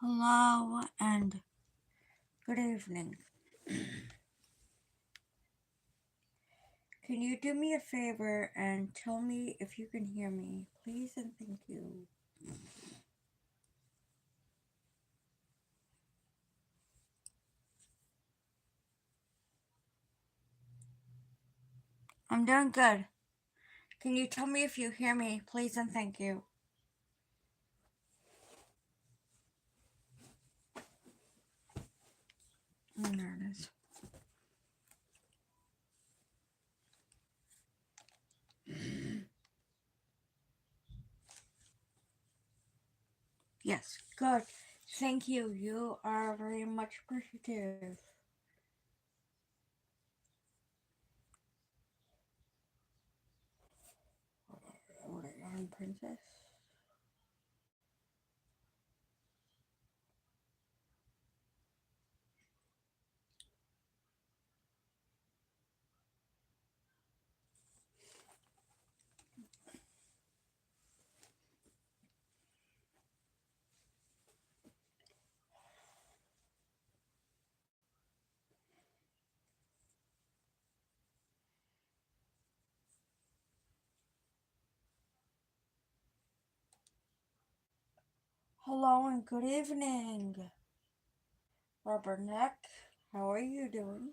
Hello and good evening. Can you do me a favor and tell me if you can hear me, please and thank you. I'm doing good. Can you tell me if you hear me, please and thank you? There it is. Yes, good. Thank you. You are very much appreciative. Hold on, princess. Hello and good evening. Rubber neck, how are you doing?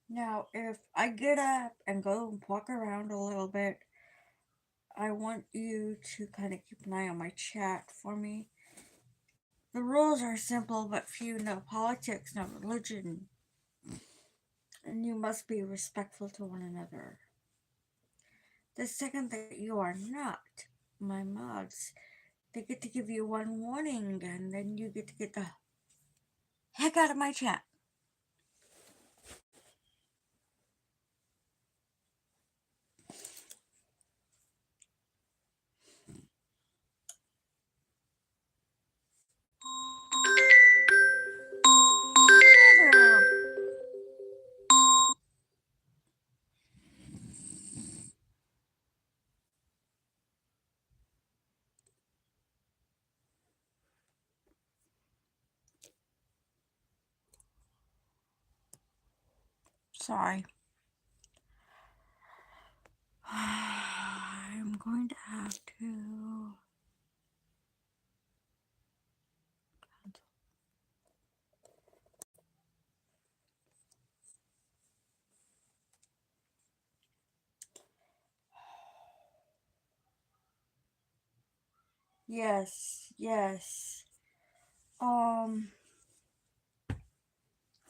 Now, if I get up and go and walk around a little bit, I want you to kind of keep an eye on my chat for me. The rules are simple but few: no politics, no religion, and you must be respectful to one another. The second that you are not my mods, they get to give you one warning, and then you get to get the heck out of my chat. Sorry. I'm going to have to. Yes, yes. I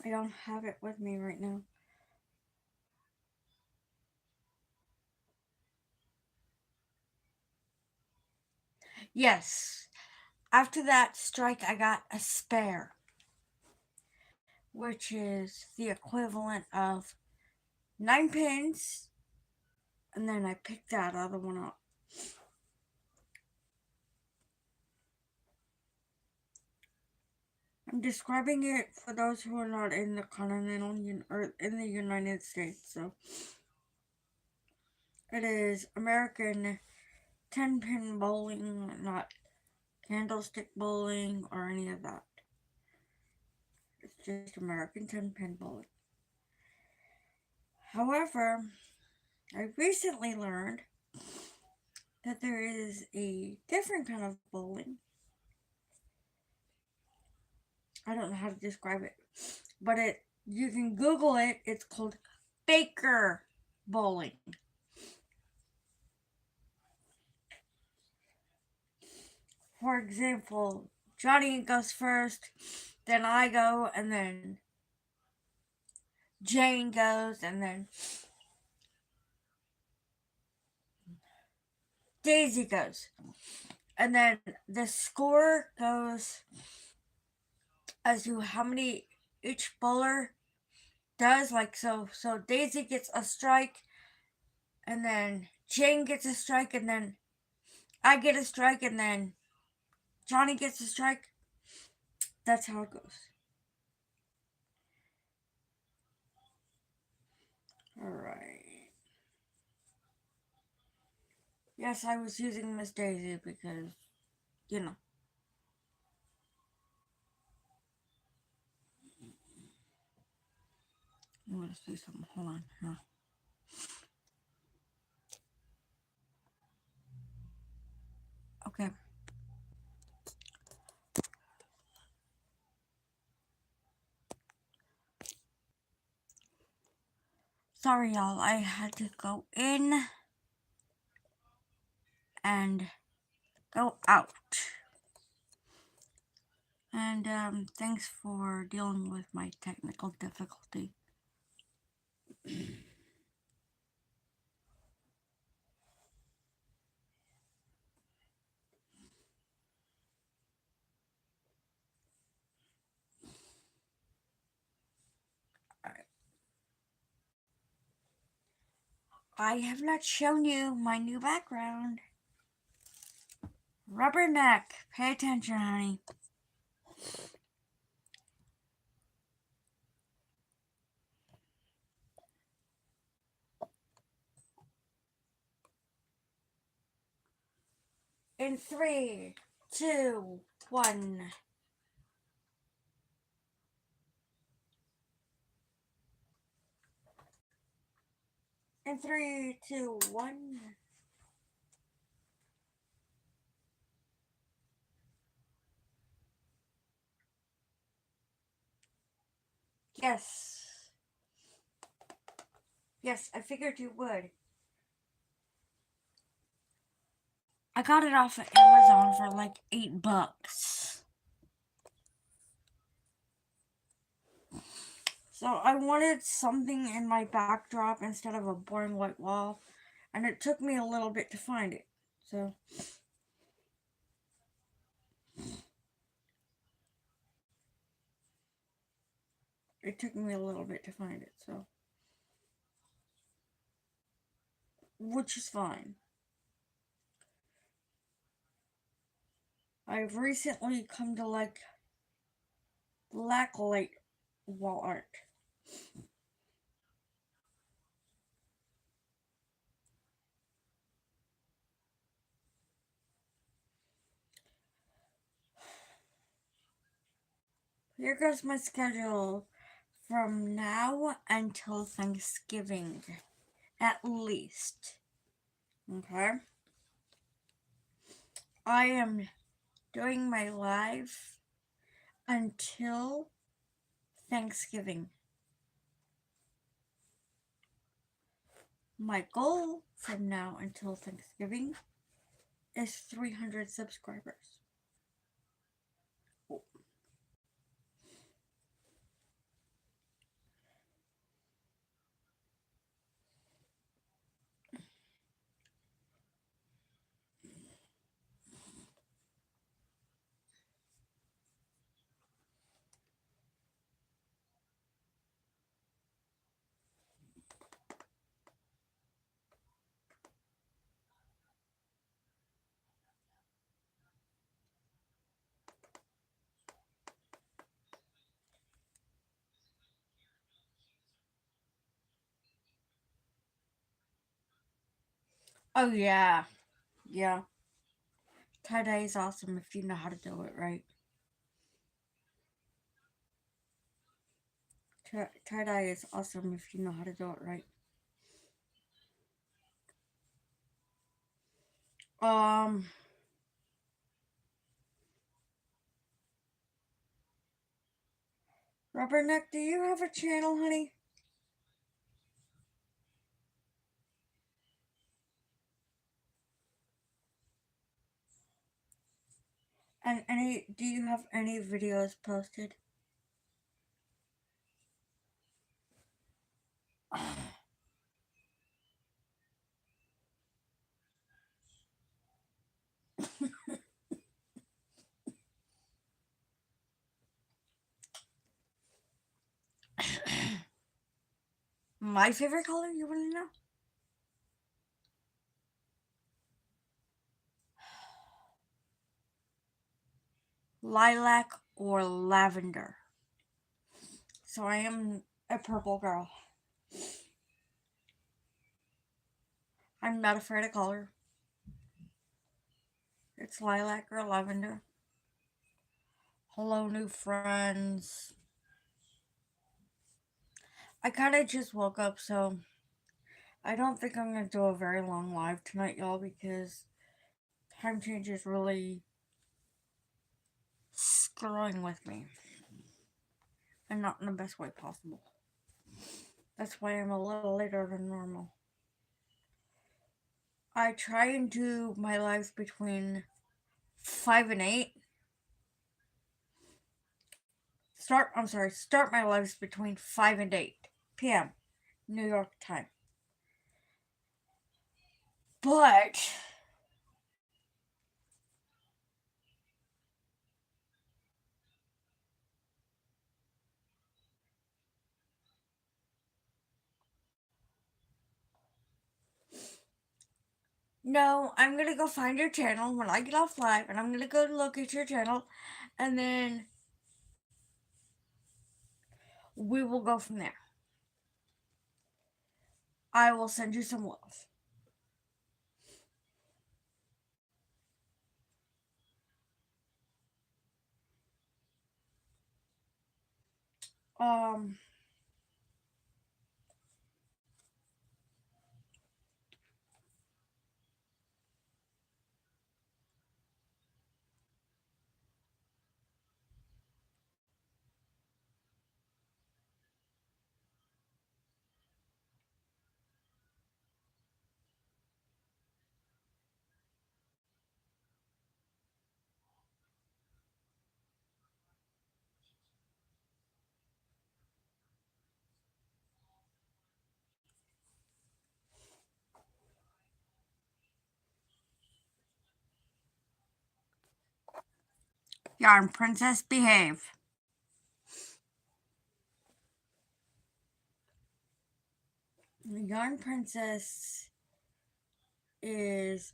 don't have it with me right now. Yes. After that strike, I got a spare, which is the equivalent of 9 pins, and then I picked that other one up. I'm describing it for those who are not in the continental or in the United States. So it is American 10-pin bowling, not candlestick bowling or any of that. It's just American 10-pin bowling. However, I recently learned that there is a different kind of bowling. I don't know how to describe it, but you can Google it. It's called Baker bowling. For example, Johnny goes first, then I go, and then Jane goes, and then Daisy goes. And then the score goes as to how many each bowler does. Like, so Daisy gets a strike, and then Jane gets a strike, and then I get a strike, and then Johnny gets a strike. That's how it goes. Alright. Yes, I was using Miss Daisy because, you know. I want to see something. Hold on. Here. Okay. Sorry, y'all. I had to go in and go out. And thanks for dealing with my technical difficulty. I have not shown you my new background. Rubberneck. Pay attention, honey. In 3, 2, 1. In 3, 2, 1. Yes. Yes, I figured you would. I got it off of Amazon for like $8. So I wanted something in my backdrop instead of a boring white wall, and it took me a little bit to find it. So it took me a little bit to find it. So which is fine. I've recently come to like black light wall art. Here goes my schedule from now until Thanksgiving, at least. Okay? I am doing my live until Thanksgiving. My goal from now until Thanksgiving is 300 subscribers. Oh, yeah. Yeah. Tie-dye is awesome if you know how to do it right. Tie-dye is awesome if you know how to do it right. Um, Rubberneck, do you have a channel, honey? And do you have any videos posted? My favorite color, you want to know? Lilac or lavender. So I am a purple girl. I'm not afraid of color. It's lilac or lavender. Hello, new friends. I kind of just woke up, so I don't think I'm going to do a very long live tonight, y'all, because time change is really screwing with me. And not in the best way possible. That's why I'm a little later than normal. I try and do my lives between 5 and 8. Start my lives between 5 and 8 p.m. New York time. But no, I'm gonna go find your channel when I get off live, and I'm gonna go look at your channel, and then we will go from there. I will send you some love. Um, Yarn Princess, behave. Yarn Princess is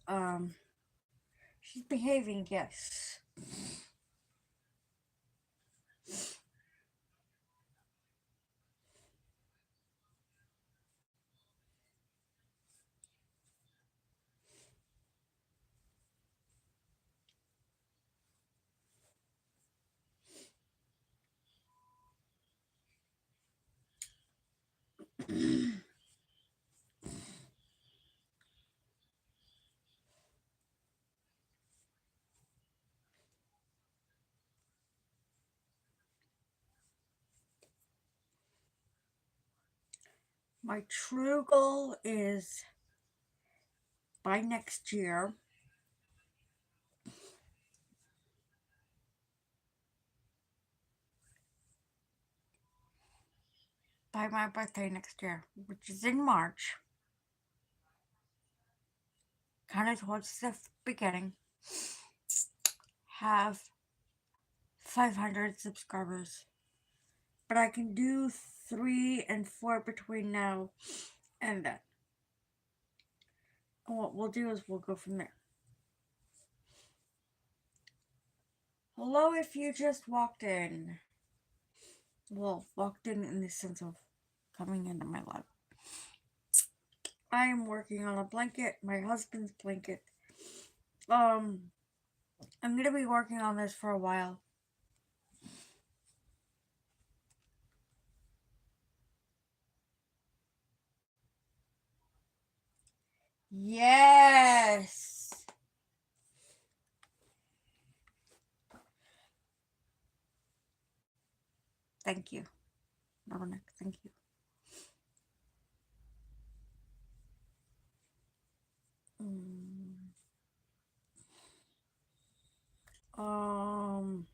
she's behaving, yes. My true goal is by next year, by my birthday next year, which is in March, kind of towards the beginning, have 500 subscribers. But I can do 3 and 4 between now and then. And what we'll do is we'll go from there. Hello, if you just walked in. Well, walked in the sense of coming into my life. I am working on a blanket, my husband's blanket. I'm gonna be working on this for a while. Yes. Thank you. Dominic, thank you. Mm. Um,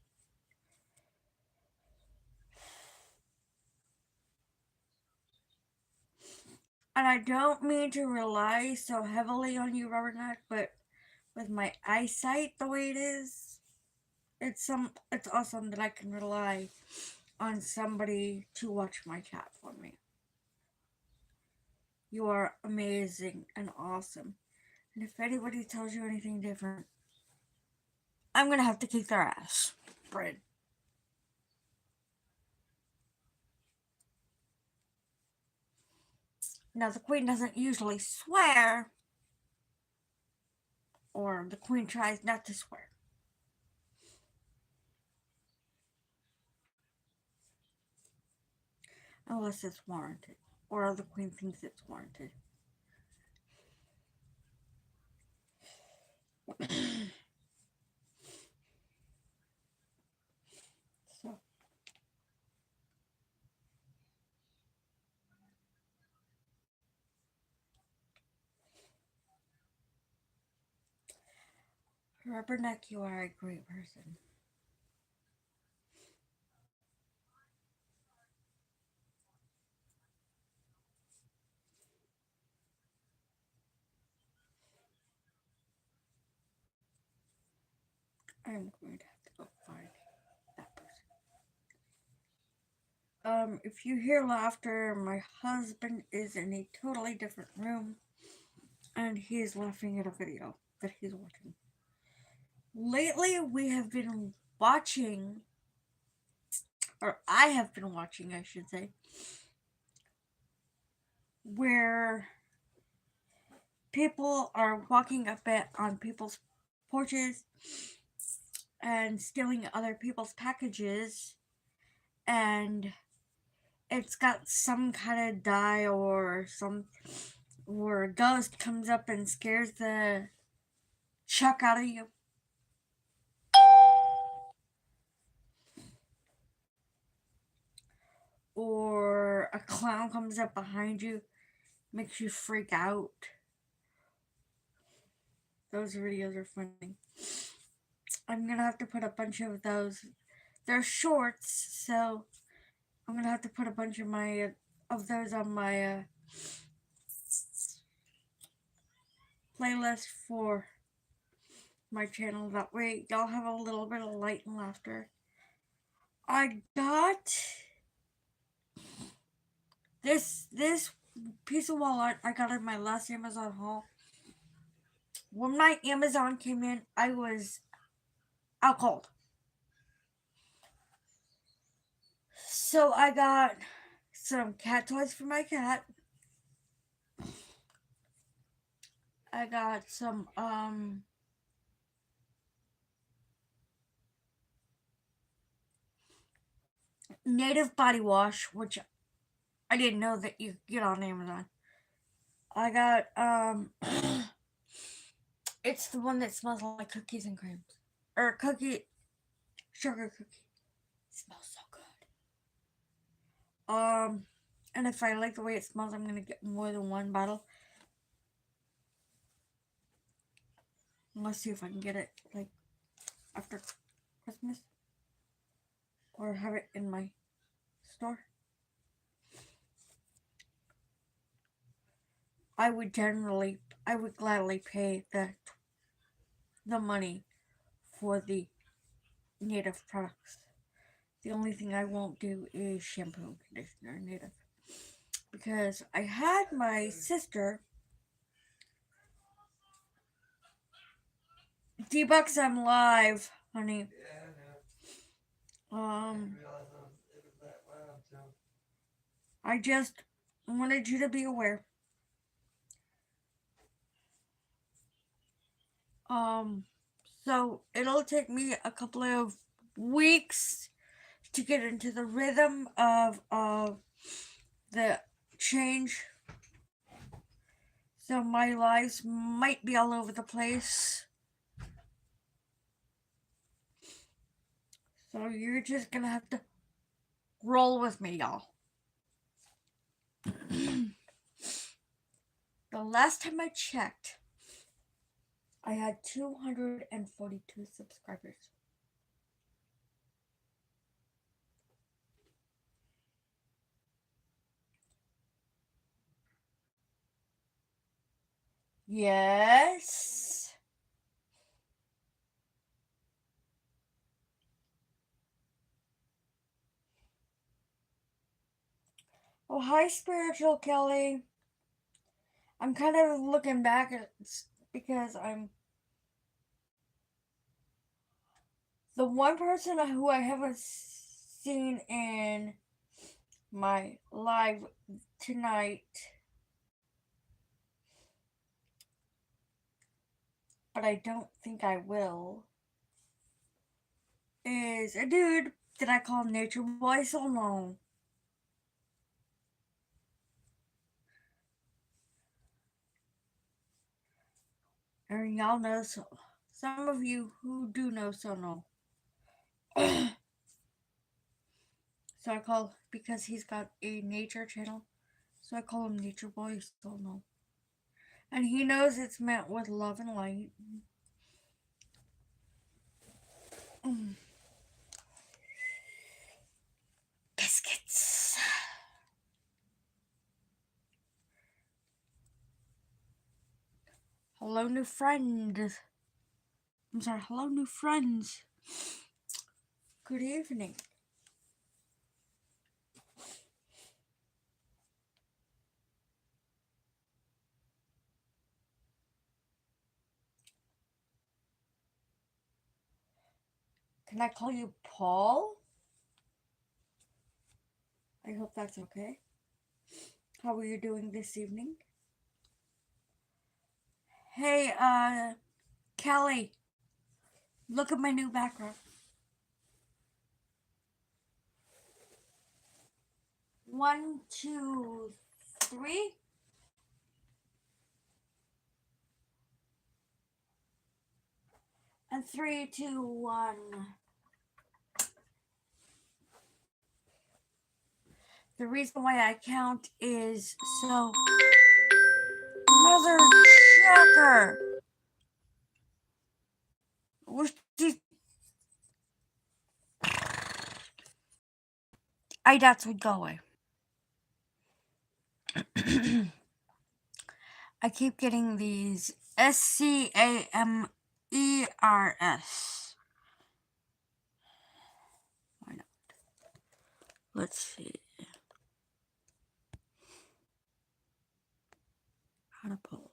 and I don't mean to rely so heavily on you, Rubberneck, but with my eyesight the way it is, it's awesome that I can rely on somebody to watch my chat for me. You are amazing and awesome. And if anybody tells you anything different, I'm gonna have to kick their ass. Bread. Now the queen doesn't usually swear, or the queen tries not to swear. Unless it's warranted, or the queen thinks it's warranted. So, Rubberneck, you are a great person. I'm going to have to go find that person. If you hear laughter, my husband is in a totally different room and he is laughing at a video that he's watching. Lately, we have been watching, or I have been watching, I should say, where people are walking up on people's porches and stealing other people's packages, and it's got some kind of dye or a ghost comes up and scares the chuck out of you. Or a clown comes up behind you, makes you freak out. Those videos are funny. I'm gonna have to put a bunch of those. They're shorts, so I'm gonna have to put a bunch of my of those on my playlist for my channel. That way, y'all have a little bit of light and laughter. I got this piece of wall art I got in my last Amazon haul. When my Amazon came in, I was out cold. So I got some cat toys for my cat. I got some native body wash, which I didn't know that you could get on Amazon. I got it's the one that smells like cookies and creams. Or sugar cookie. It smells so good. And if I like the way it smells, I'm gonna get more than one bottle. Let's see if I can get it like after Christmas. Or have it in my store. I would gladly pay the money for the native products. The only thing I won't do is shampoo and conditioner native. Because I had my sister D-Bucks, I'm live, honey. I just wanted you to be aware. So it'll take me a couple of weeks to get into the rhythm of the change. So my lives might be all over the place. So you're just gonna have to roll with me, y'all. The last time I checked, I had 242 subscribers. Yes. Oh, hi, Spiritual Kelly. I'm kind of looking back at because I'm the one person who I haven't seen in my live tonight but I don't think I will, is a dude that I call Nature Boy so long. And y'all know, so some of you who do know Sono. So I call, because he's got a nature channel, so I call him Nature Boy Sono. And he knows it's meant with love and light. Biscuits. Hello, new friend. I'm sorry, hello, new friends. Good evening. Can I call you Paul? I hope that's okay. How are you doing this evening? Hey, Kelly, look at my new background. 1, 2, 3. And 3, 2, 1. The reason why I count is so. Mother Jacker! I that's would go away. I keep getting these SCAMERS. Why not? Let's see. How to pull.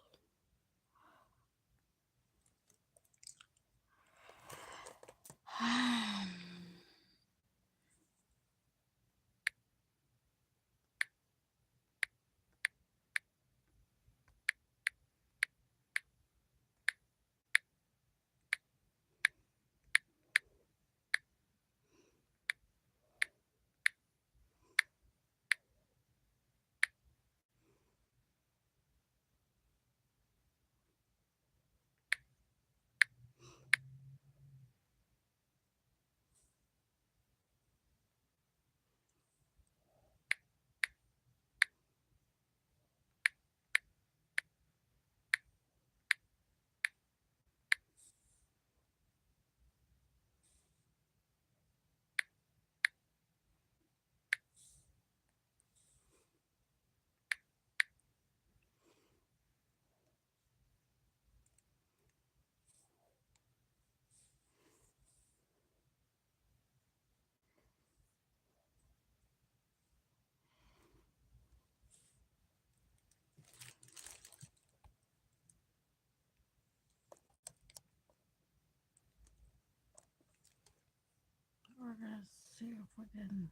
We're gonna see if we can.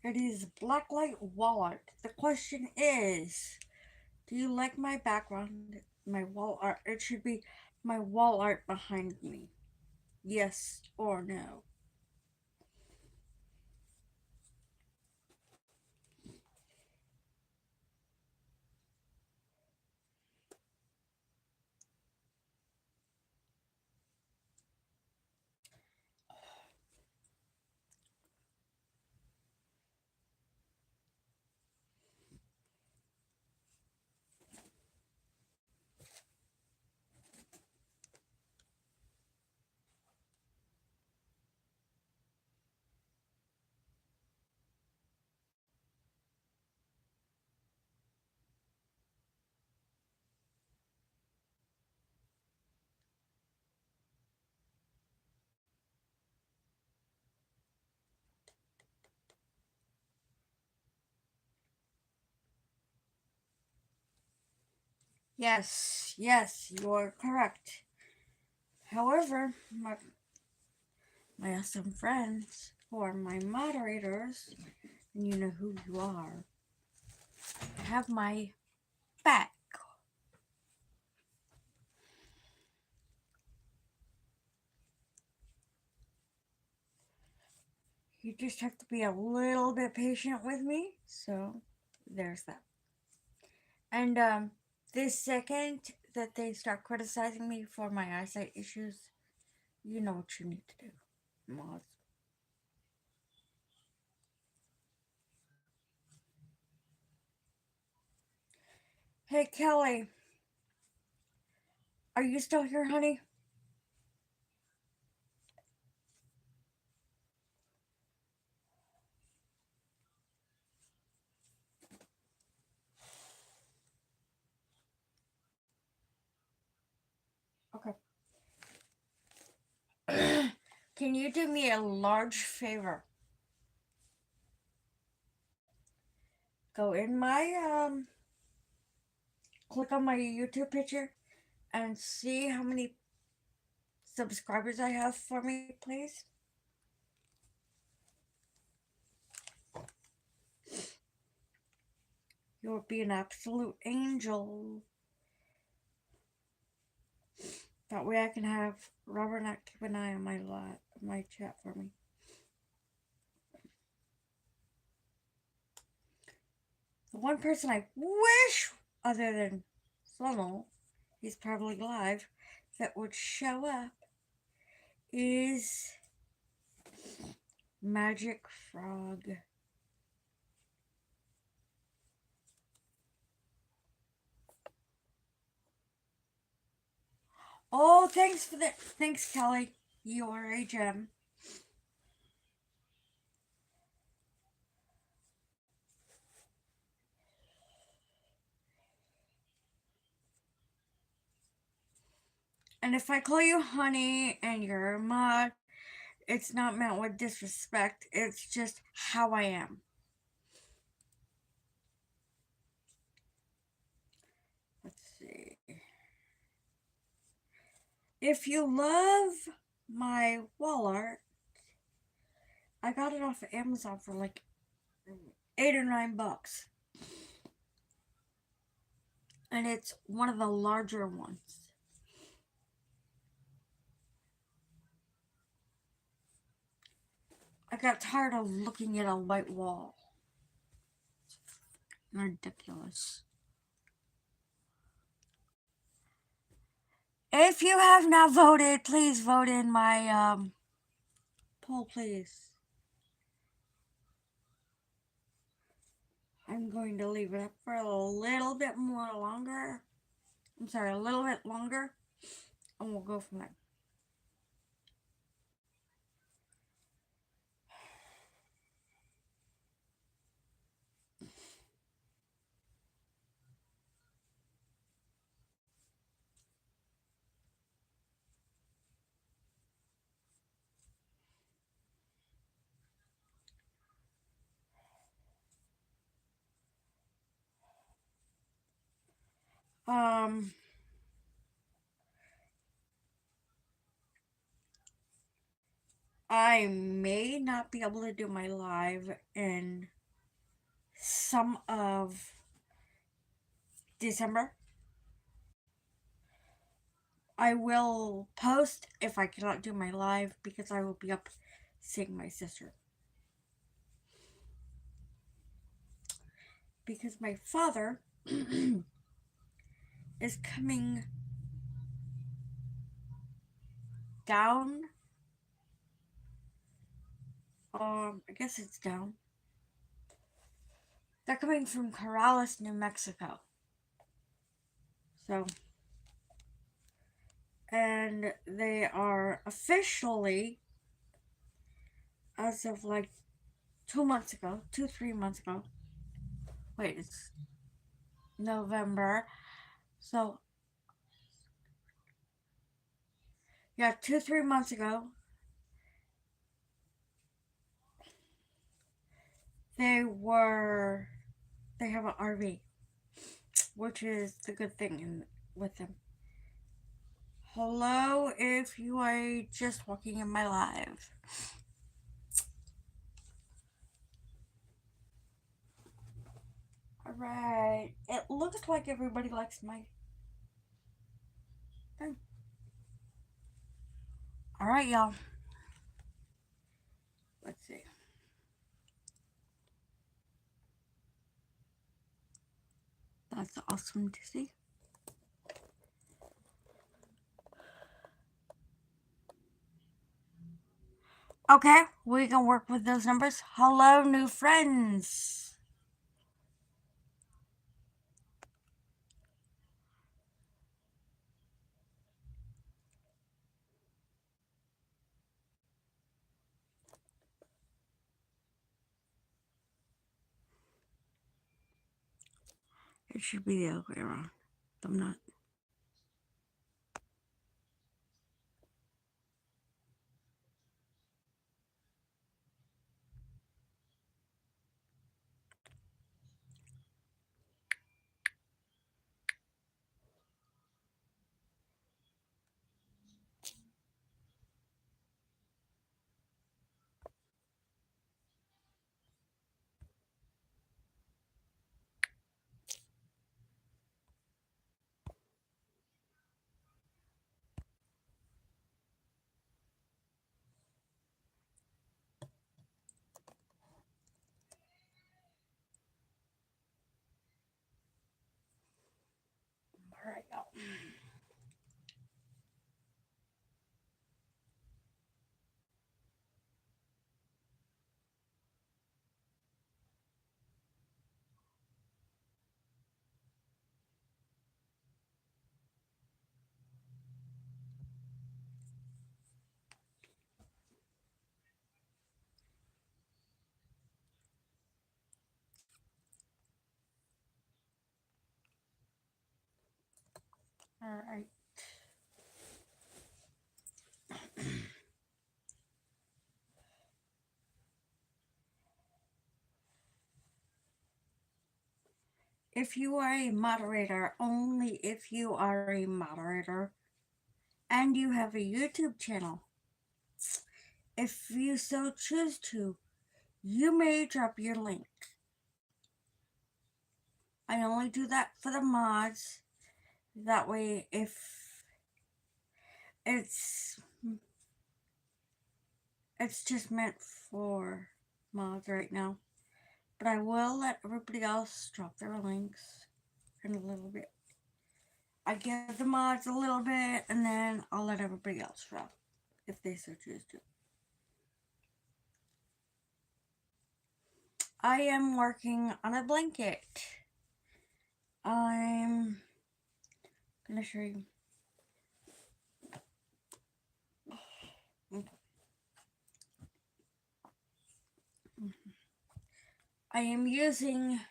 It is Blacklight Wall Art. The question is, do you like my background, my wall art? It should be my wall art behind me. Yes or no? Yes, you are correct. However, my awesome friends, who are my moderators, and you know who you are, have my back. You just have to be a little bit patient with me. So there's that. And the second that they start criticizing me for my eyesight issues, you know what you need to do, mods. Hey Kelly, are you still here, honey? Okay. Can you do me a large favor? Go in my click on my YouTube picture and see how many subscribers I have for me, please. You'll be an absolute angel. That way I can have Robert not keep an eye on my chat for me. The one person I wish, other than Slomo, he's probably live, that would show up is Magic Frog. Oh, thanks for that. Thanks, Kelly. You are a gem. And if I call you honey and you're a mod, it's not meant with disrespect. It's just how I am. Let's see. If you love my wall art, I got it off of Amazon for like $8 or $9. And it's one of the larger ones. I got tired of looking at a white wall. Ridiculous. If you have not voted, please vote in my poll, please. I'm going to leave it up for a little bit more longer. I'm sorry, a little bit longer, and we'll go from there. Um, I may not be able to do my live in some of December. I will post if I cannot do my live because I will be up seeing my sister. Because my father is coming down. I guess it's down. They're coming from Corrales, New Mexico. So, and they are officially, as of like 2 months ago, 3 months ago. Wait, it's November. So, yeah, 3 months ago, they have an RV, which is the good thing with them. Hello, if you are just walking in my live. Alright. It looks like everybody likes my thing. Alright, y'all. Let's see. That's awesome to see. Okay, we can work with those numbers. Hello, new friends. It should be the other way around. I'm not. Alright, y'all. Alright. If you are a moderator, only if you are a moderator, and you have a YouTube channel, if you so choose to, you may drop your link. I only do that for the mods. That way, if it's just meant for mods right now. But I will let everybody else drop their links in a little bit. I give the mods a little bit, and then I'll let everybody else drop if they so choose to. I am working on a blanket. I'm gonna show you. I am using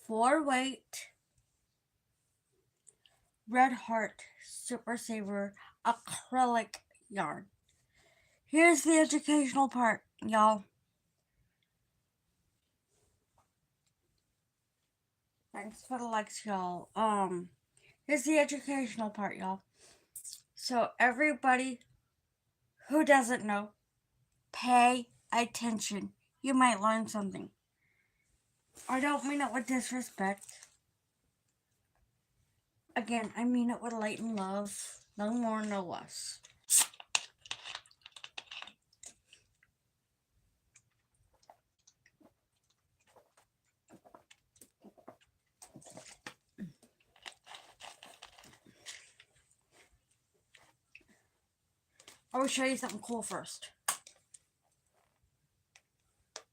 4-weight Red Heart Super Saver acrylic yarn. Here's the educational part, y'all. Thanks for the likes, y'all. Here's the educational part, y'all. So everybody who doesn't know, pay attention. You might learn something. I don't mean it with disrespect. Again, I mean it with light and love. No more, no less. I will show you something cool first.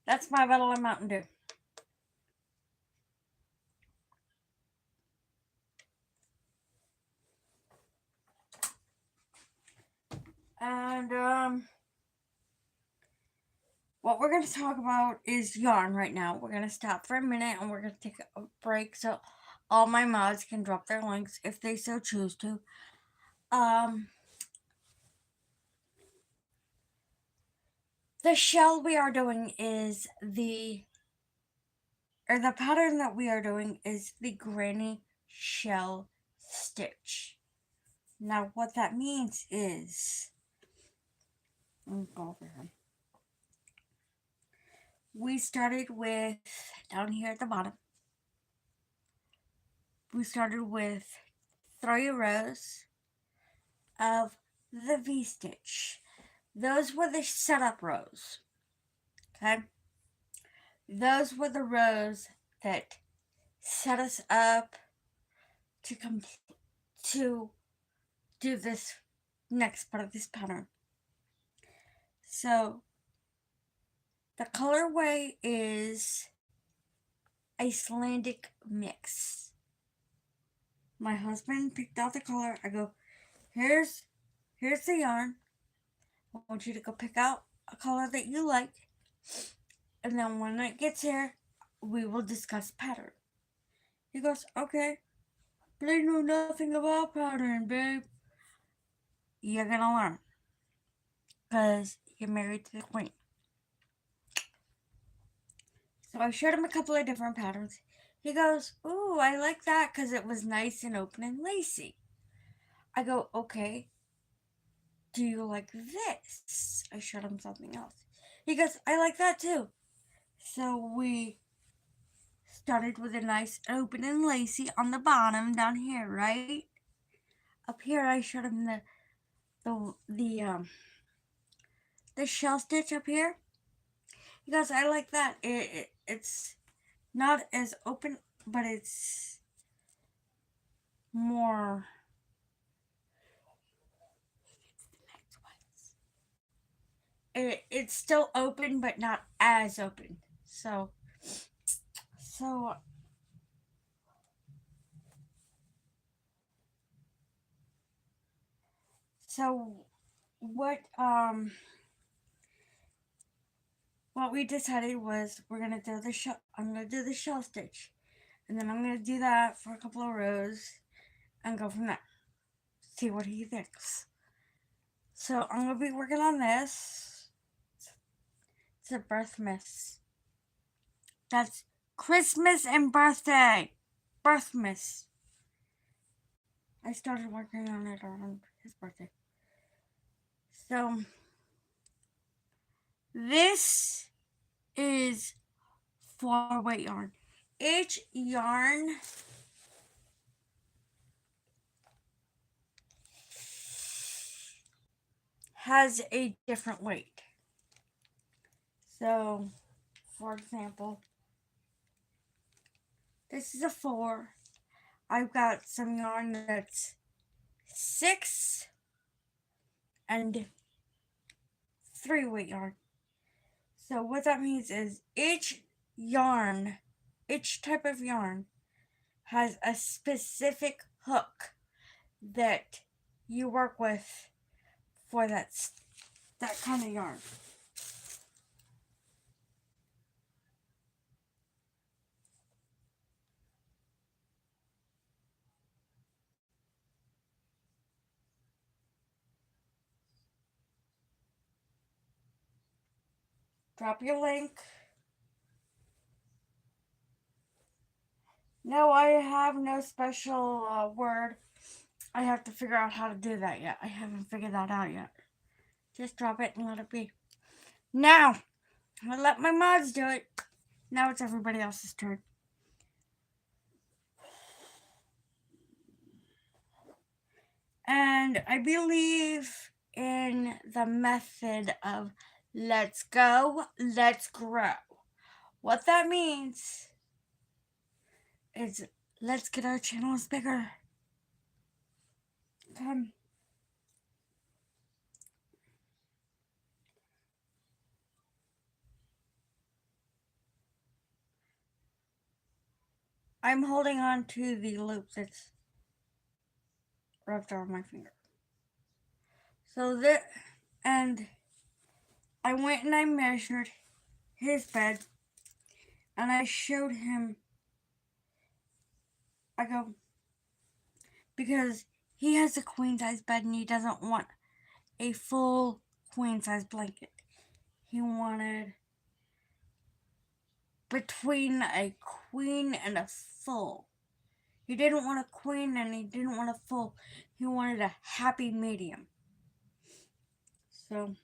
That's my bottle of Mountain Dew. And what we're going to talk about is yarn right now. We're going to stop for a minute and we're going to take a break so all my mods can drop their links if they so choose to. The shell we are doing is the pattern that we are doing is the granny shell stitch. Now what that means is, let me go over here. We started with down here at the bottom. we started with 3 rows of the V-stitch. Those were the setup rows. Okay? Those were the rows that set us up to do this next part of this pattern. So the colorway is Icelandic mix. My husband picked out the color. I go, here's the yarn. I want you to go pick out a color that you like. And then when it gets here, we will discuss pattern. He goes, okay. But I know nothing about pattern, babe. You're gonna learn. Because you're married to the queen. So I showed him a couple of different patterns. He goes, ooh, I like that because it was nice and open and lacy. I go, okay. Do you like this? I showed him something else. He goes, I like that too. So we started with a nice open and lacy on the bottom down here, right? Up here I showed him the shell stitch up here. He goes, I like that. It's not as open, but it's more. It's still open, but not as open. So what we decided was we're gonna do the shell. I'm gonna do the shell stitch, and then I'm gonna do that for a couple of rows, and go from there. See what he thinks. So I'm gonna be working on this. It's a birth miss. That's Christmas and birthday. Birth miss. I started working on it around his birthday. So this is 4-weight yarn. Each yarn has a different weight. So, for example, this is a 4. I've got some yarn that's 6 and 3-weight yarn. So what that means is each type of yarn has a specific hook that you work with for that kind of yarn. Drop your link. No, I have no special word. I have to figure out how to do that yet. I haven't figured that out yet. Just drop it and let it be. Now, I'm gonna let my mods do it. Now it's everybody else's turn. And I believe in the method of let's go, let's grow. What that means is let's get our channels bigger. Come. I'm holding on to the loop that's wrapped around my finger. So that, and I went and I measured his bed, and I showed him. I go, because he has a queen size bed and he doesn't want a full queen size blanket. He wanted between a queen and a full. He didn't want a queen and he didn't want a full. He wanted a happy medium. So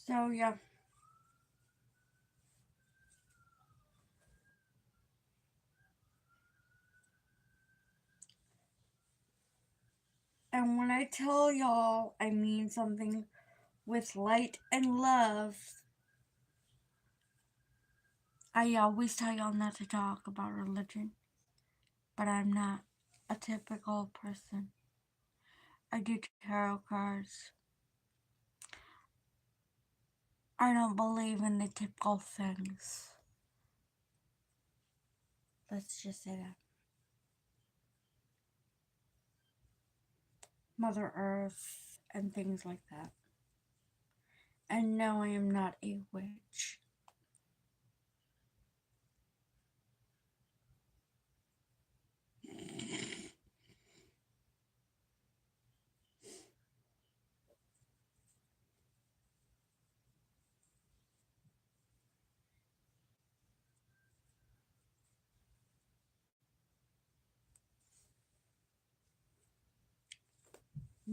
So, yeah. And when I tell y'all I mean something with light and love, I always tell y'all not to talk about religion, but I'm not a typical person. I do tarot cards. I don't believe in the typical things. Let's just say that. Mother Earth and things like that. And no, I am not a witch.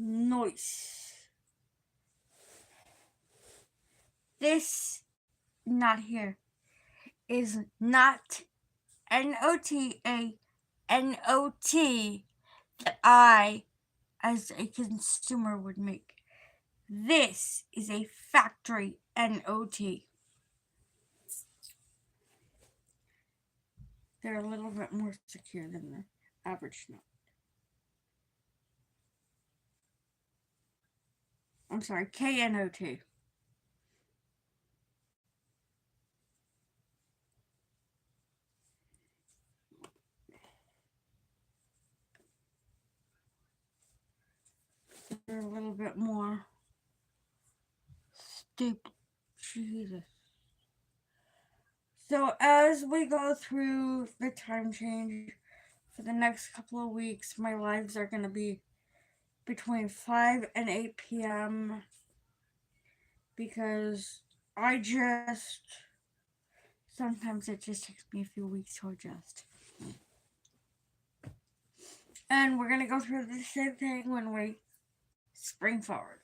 Noise. This, not here, is not NOTA that I, as a consumer, would make. This is a factory NOT. They're a little bit more secure than the average note. I'm sorry, KNOT. They're a little bit more stable. Jesus. So as we go through the time change for the next couple of weeks, my lives are going to be between 5 and 8 p.m. because sometimes it just takes me a few weeks to adjust. And we're going to go through the same thing when we spring forward.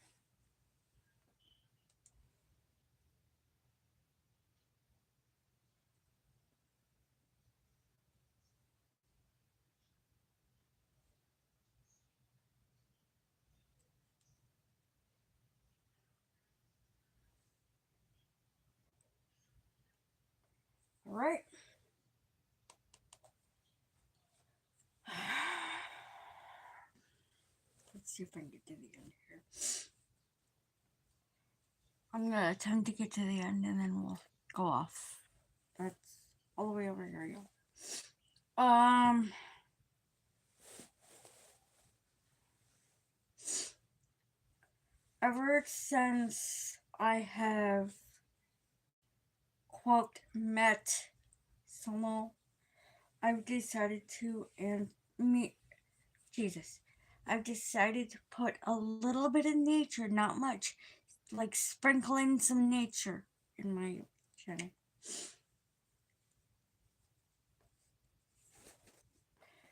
All right. Let's see if I can get to the end here. I'm going to attempt to get to the end and then we'll go off. That's all the way over here, y'all. Ever since I have, quote, met Solo, I've decided to, I've decided to put a little bit of nature, not much, like sprinkling some nature in my channel.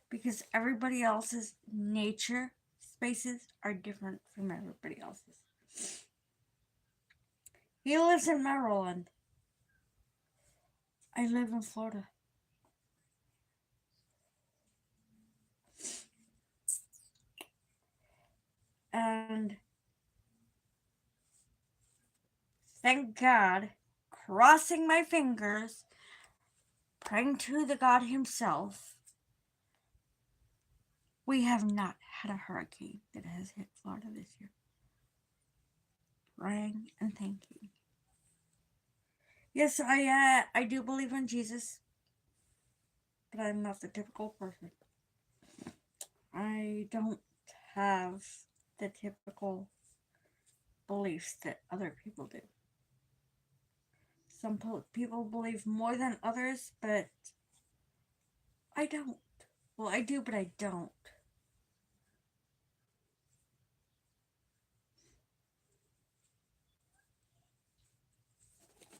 Because everybody else's nature spaces are different from everybody else's. He lives in Maryland. I live in Florida. And thank God, crossing my fingers, praying to the God himself, we have not had a hurricane that has hit Florida this year. Praying and thanking. Yes, I do believe in Jesus, but I'm not the typical person. I don't have the typical beliefs that other people do. Some people believe more than others, but I don't. Well, I do, but I don't.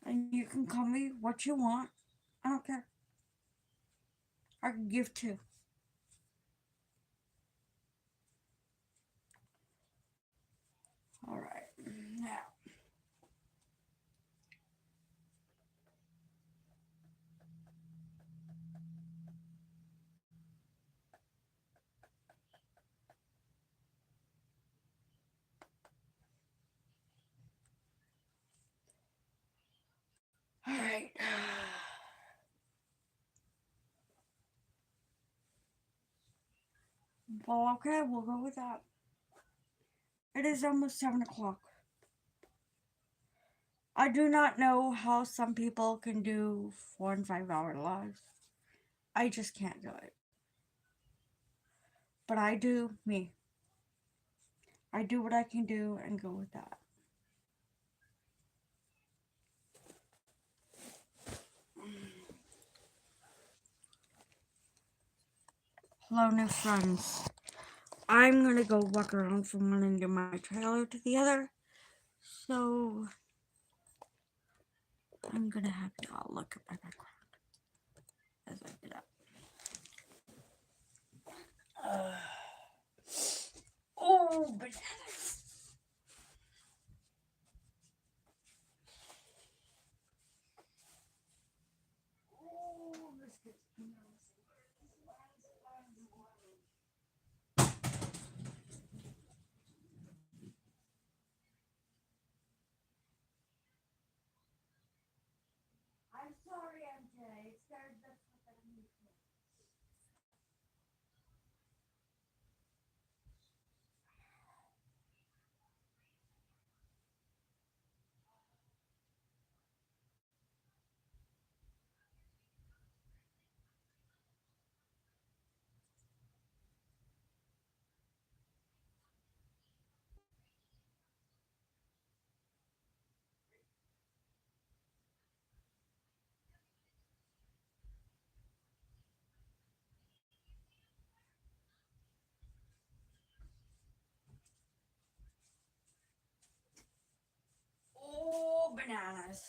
And you can call me what you want. I don't care. I can give too. Alright, now Well, okay, we'll go with that. It is almost 7 o'clock. I do not know how some people can do 4 and 5 hour lives. I just can't do it. But I do me. I do what I can do and go with that. Hello, new friends. I'm gonna go walk around from one end of my trailer to the other. So I'm gonna have y'all look at my background as I get up. Oh, bananas! Oh, biscuits. I'm sorry, MJ. It scared the fuck out of me. Oh, bananas.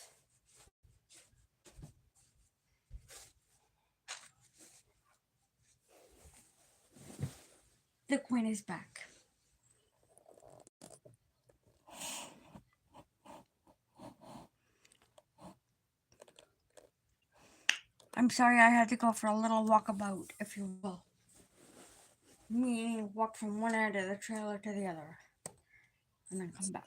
The queen is back. I'm sorry I had to go for a little walkabout, if you will. Meaning walk from one end of the trailer to the other. And then come back.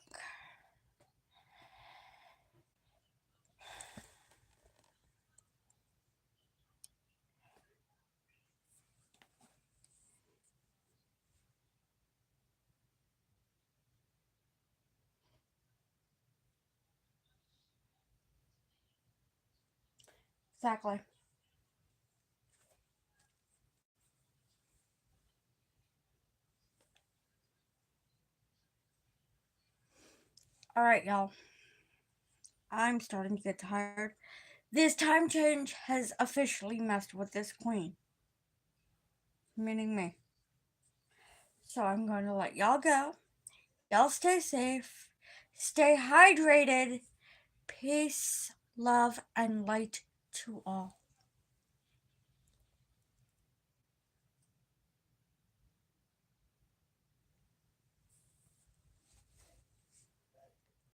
Exactly. Alright, y'all. I'm starting to get tired. This time change has officially messed with this queen. Meaning me. So I'm going to let y'all go. Y'all stay safe. Stay hydrated. Peace, love, and light to all.